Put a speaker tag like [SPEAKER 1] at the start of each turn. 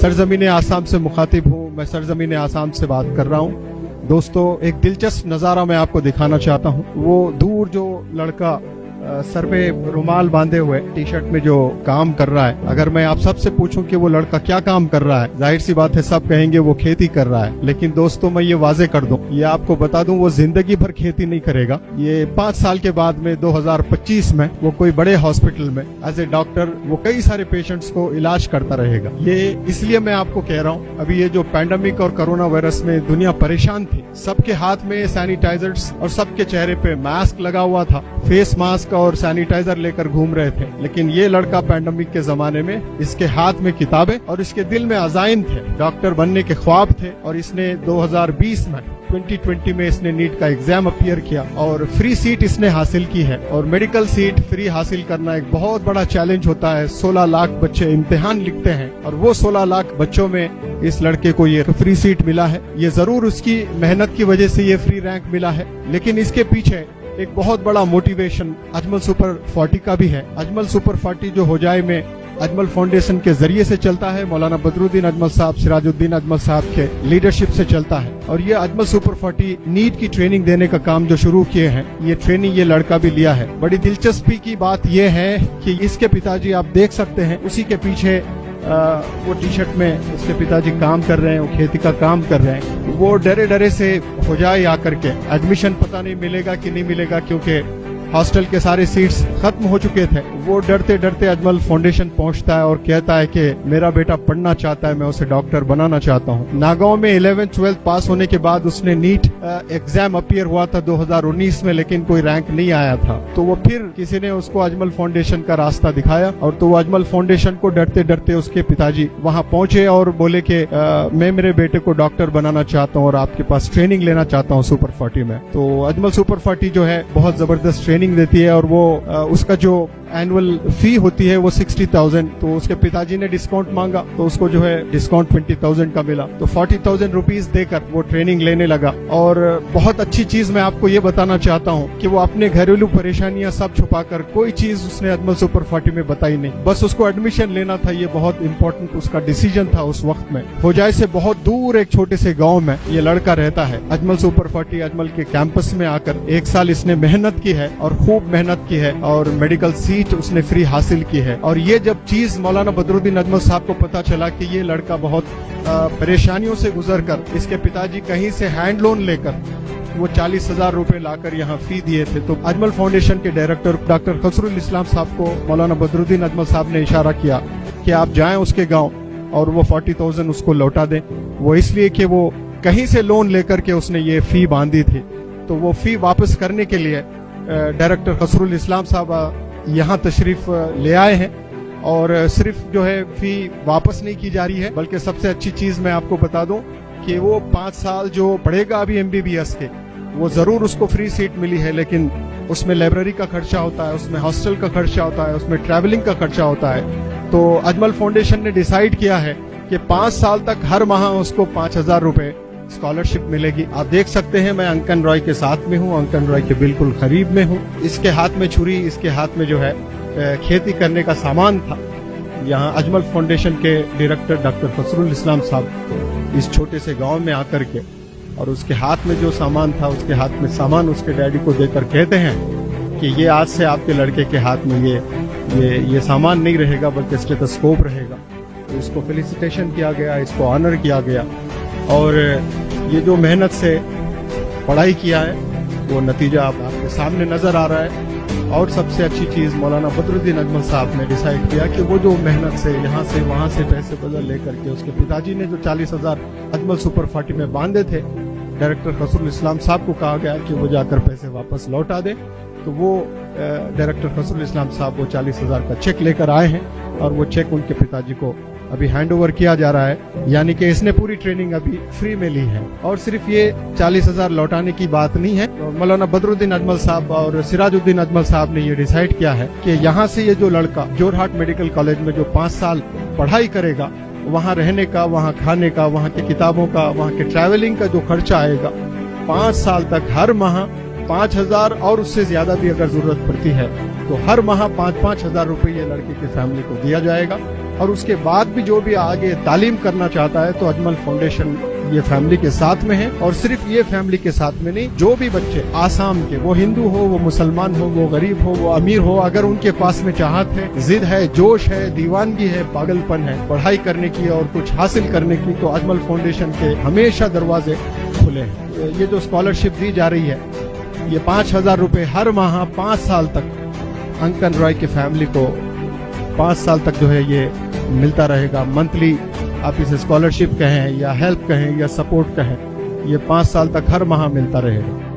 [SPEAKER 1] सरजमीन आसाम से मुखातिब हूँ। मैं सरजमीन आसाम से बात कर रहा हूँ। दोस्तों, एक दिलचस्प नज़ारा मैं आपको दिखाना चाहता हूँ। वो दूर जो लड़का सर पे रुमाल बांधे हुए टी शर्ट में जो काम कर रहा है, अगर मैं आप सबसे पूछूं कि वो लड़का क्या काम कर रहा है, जाहिर सी बात है सब कहेंगे वो खेती कर रहा है। लेकिन दोस्तों, मैं ये वाजे कर दूं, ये आपको बता दूं, वो जिंदगी भर खेती नहीं करेगा। ये 5 साल के बाद में 2025 में वो कोई बड़े हॉस्पिटल में एज ए डॉक्टर वो कई सारे पेशेंट्स को इलाज करता रहेगा। ये इसलिए मैं आपको कह रहा हूँ, अभी ये जो पैंडेमिक और कोरोना वायरस में दुनिया परेशान थी, सबके हाथ में सैनिटाइजर्स और सबके चेहरे पे मास्क लगा हुआ था, फेस मास्क और सैनिटाइजर लेकर घूम रहे थे। लेकिन ये लड़का पैंडेमिक के जमाने में इसके हाथ में किताबें और इसके दिल में अज़ाइम थे, डॉक्टर बनने के ख्वाब थे। और इसने 2020 में 2020 में इसने नीट का एग्जाम अपीयर किया और फ्री सीट इसने हासिल की है। और मेडिकल सीट फ्री हासिल करना एक बहुत बड़ा चैलेंज होता है। 16 लाख बच्चे इम्तिहान लिखते हैं और वो 16 लाख बच्चों में इस लड़के को ये फ्री सीट मिला है। ये जरूर उसकी मेहनत की वजह से ये फ्री रैंक मिला है, लेकिन इसके पीछे एक बहुत बड़ा मोटिवेशन अजमल सुपर 40 का भी है। अजमल सुपर 40 जो होजाई में अजमल फाउंडेशन के जरिए से चलता है, मौलाना बदरुद्दीन अजमल साहब, सिराजुद्दीन अजमल साहब के लीडरशिप से चलता है। और ये अजमल सुपर 40 नीट की ट्रेनिंग देने का काम जो शुरू किए हैं, ये ट्रेनिंग ये लड़का भी लिया है। बड़ी दिलचस्पी की बात ये है कि इसके पिताजी आप देख सकते हैं, उसी के पीछे वो टी शर्ट में उसके पिताजी काम कर रहे हैं, वो खेती का काम कर रहे हैं। वो डरे डरे से हो जाए आकर के एडमिशन पता नहीं मिलेगा कि नहीं मिलेगा, क्योंकि हॉस्टल के सारे सीट्स खत्म हो चुके थे। वो डरते डरते अजमल फाउंडेशन पहुंचता है और कहता है कि मेरा बेटा पढ़ना चाहता है, मैं उसे डॉक्टर बनाना चाहता हूं। नागांव में 11th 12th पास होने के बाद उसने नीट एग्जाम अपीयर हुआ था 2019 में, लेकिन कोई रैंक नहीं आया था। तो वो फिर किसी ने उसको अजमल फाउंडेशन का रास्ता दिखाया और तो वो अजमल फाउंडेशन को डरते डरते उसके पिताजी वहां पहुंचे और बोले कि मैं मेरे बेटे को डॉक्टर बनाना चाहता हूँ और आपके पास ट्रेनिंग लेना चाहता हूँ सुपर 40 में। तो अजमल सुपर 40 जो है बहुत जबरदस्त ट्रेनिंग देती है और वो उसका जो एनुअल फी होती है वो 60,000। तो उसके पिताजी ने डिस्काउंट मांगा तो उसको जो है डिस्काउंट 20,000 का मिला, तो 40,000 रुपीज देकर वो ट्रेनिंग लेने लगा। और बहुत अच्छी चीज मैं आपको ये बताना चाहता हूँ कि वो अपने घरेलू परेशानियां सब छुपाकर कोई चीज उसने अजमल सुपर 40 में बताई नहीं, बस उसको एडमिशन लेना था। ये बहुत इंपॉर्टेंट उसका डिसीजन था उस वक्त में। होजाई से बहुत दूर एक छोटे से गाँव में ये लड़का रहता है। अजमल सुपर 40 अजमल के कैंपस में आकर 1 साल इसने मेहनत की है और खूब मेहनत की है और मेडिकल सीट उसने फ्री हासिल की है। और ये जब चीज मौलाना बदरुद्दीन अजमल साहब को पता चला कि ये लड़का बहुत परेशानियों से गुजरकर, इसके पिताजी कहीं से हैंड लोन लेकर वो 40,000 रुपए लाकर यहाँ फी दिए थे, तो अजमल फाउंडेशन के डायरेक्टर डॉक्टर खसरुल इस्लाम साहब को मौलाना बदरुद्दीन अजमल साहब ने इशारा किया कि आप जाएं उसके गाँव और वो 40,000 उसको लौटा दें। वो इसलिए कि वो कहीं से लोन लेकर के उसने ये फी बांधी थी। तो वो फी वापस करने के लिए डायरेक्टर खसरुल इस्लाम साहब यहाँ तशरीफ ले आए हैं और सिर्फ जो है फी वापस नहीं की जा रही है, बल्कि सबसे अच्छी चीज मैं आपको बता दूं कि वो 5 साल जो पढ़ेगा अभी MBBS के, वो जरूर उसको फ्री सीट मिली है, लेकिन उसमें लाइब्रेरी का खर्चा होता है, उसमें हॉस्टल का खर्चा होता है, उसमें ट्रैवलिंग का खर्चा होता है। तो अजमल फाउंडेशन ने डिसाइड किया है कि 5 साल तक हर माह उसको 5,000 रुपए स्कॉलरशिप मिलेगी। आप देख सकते हैं मैं अंकन रॉय के साथ में हूँ, अंकन रॉय के बिल्कुल करीब में हूँ। इसके हाथ में छुरी, इसके हाथ में जो है खेती करने का सामान था। यहाँ अजमल फाउंडेशन के डायरेक्टर डॉक्टर फसरुल इस्लाम साहब इस छोटे से गांव में आकर के और उसके हाथ में जो सामान था, उसके हाथ में सामान उसके डैडी को देकर कहते हैं कि ये आज से आपके लड़के के हाथ में ये सामान नहीं रहेगा बल्कि स्टेथोस्कोप रहेगा। तो इसको फेलिसिटेशन किया गया, इसको ऑनर किया गया और ये जो मेहनत से पढ़ाई किया है वो नतीजा आपके सामने नजर आ रहा है। और सबसे अच्छी चीज मौलाना बदरुद्दीन अजमल साहब ने डिसाइड किया कि वो जो मेहनत से यहाँ से वहाँ से पैसे बदल लेकर के उसके पिताजी ने जो 40,000 अजमल सुपर 40 में बांधे थे, डायरेक्टर खसरुल इस्लाम साहब को कहा गया कि वो जाकर पैसे वापस लौटा दे। तो वो डायरेक्टर खसरुल इस्लाम साहब वो 40,000 का चेक लेकर आए हैं और वो चेक उनके पिताजी को अभी हैंड ओवर किया जा रहा है, यानी कि इसने पूरी ट्रेनिंग अभी फ्री में ली है। और सिर्फ ये 40,000 लौटाने की बात नहीं है, तो मौलाना बदरुद्दीन अजमल साहब और सिराजुद्दीन अजमल साहब ने ये डिसाइड किया है कि यहाँ से ये जो लड़का जोरहाट मेडिकल कॉलेज में जो 5 साल पढ़ाई करेगा, वहाँ रहने का, वहाँ खाने का, वहाँ की किताबों का, वहाँ के ट्रैवलिंग का जो खर्चा आएगा, 5 साल तक हर माह 5,000 और उससे ज्यादा भी अगर जरूरत पड़ती है तो हर माह 5-5 हजार रुपए ये लड़के की फैमिली को दिया जाएगा। और उसके बाद भी जो भी आगे तालीम करना चाहता है तो अजमल फाउंडेशन ये फैमिली के साथ में है। और सिर्फ ये फैमिली के साथ में नहीं, जो भी बच्चे आसाम के, वो हिंदू हो, वो मुसलमान हो, वो गरीब हो, वो अमीर हो, अगर उनके पास में चाहत है, जिद है, जोश है, दीवानगी है, पागलपन है पढ़ाई करने की और कुछ हासिल करने की, तो अजमल फाउंडेशन के हमेशा दरवाजे खुले हैं। ये जो स्कॉलरशिप दी जा रही है, ये 5,000 रुपए हर माह 5 साल तक अंकन रॉय की फैमिली को 5 साल तक जो है ये मिलता रहेगा। मंथली आप इसे स्कॉलरशिप कहें या हेल्प कहें या सपोर्ट कहें, ये 5 साल तक हर माह मिलता रहेगा।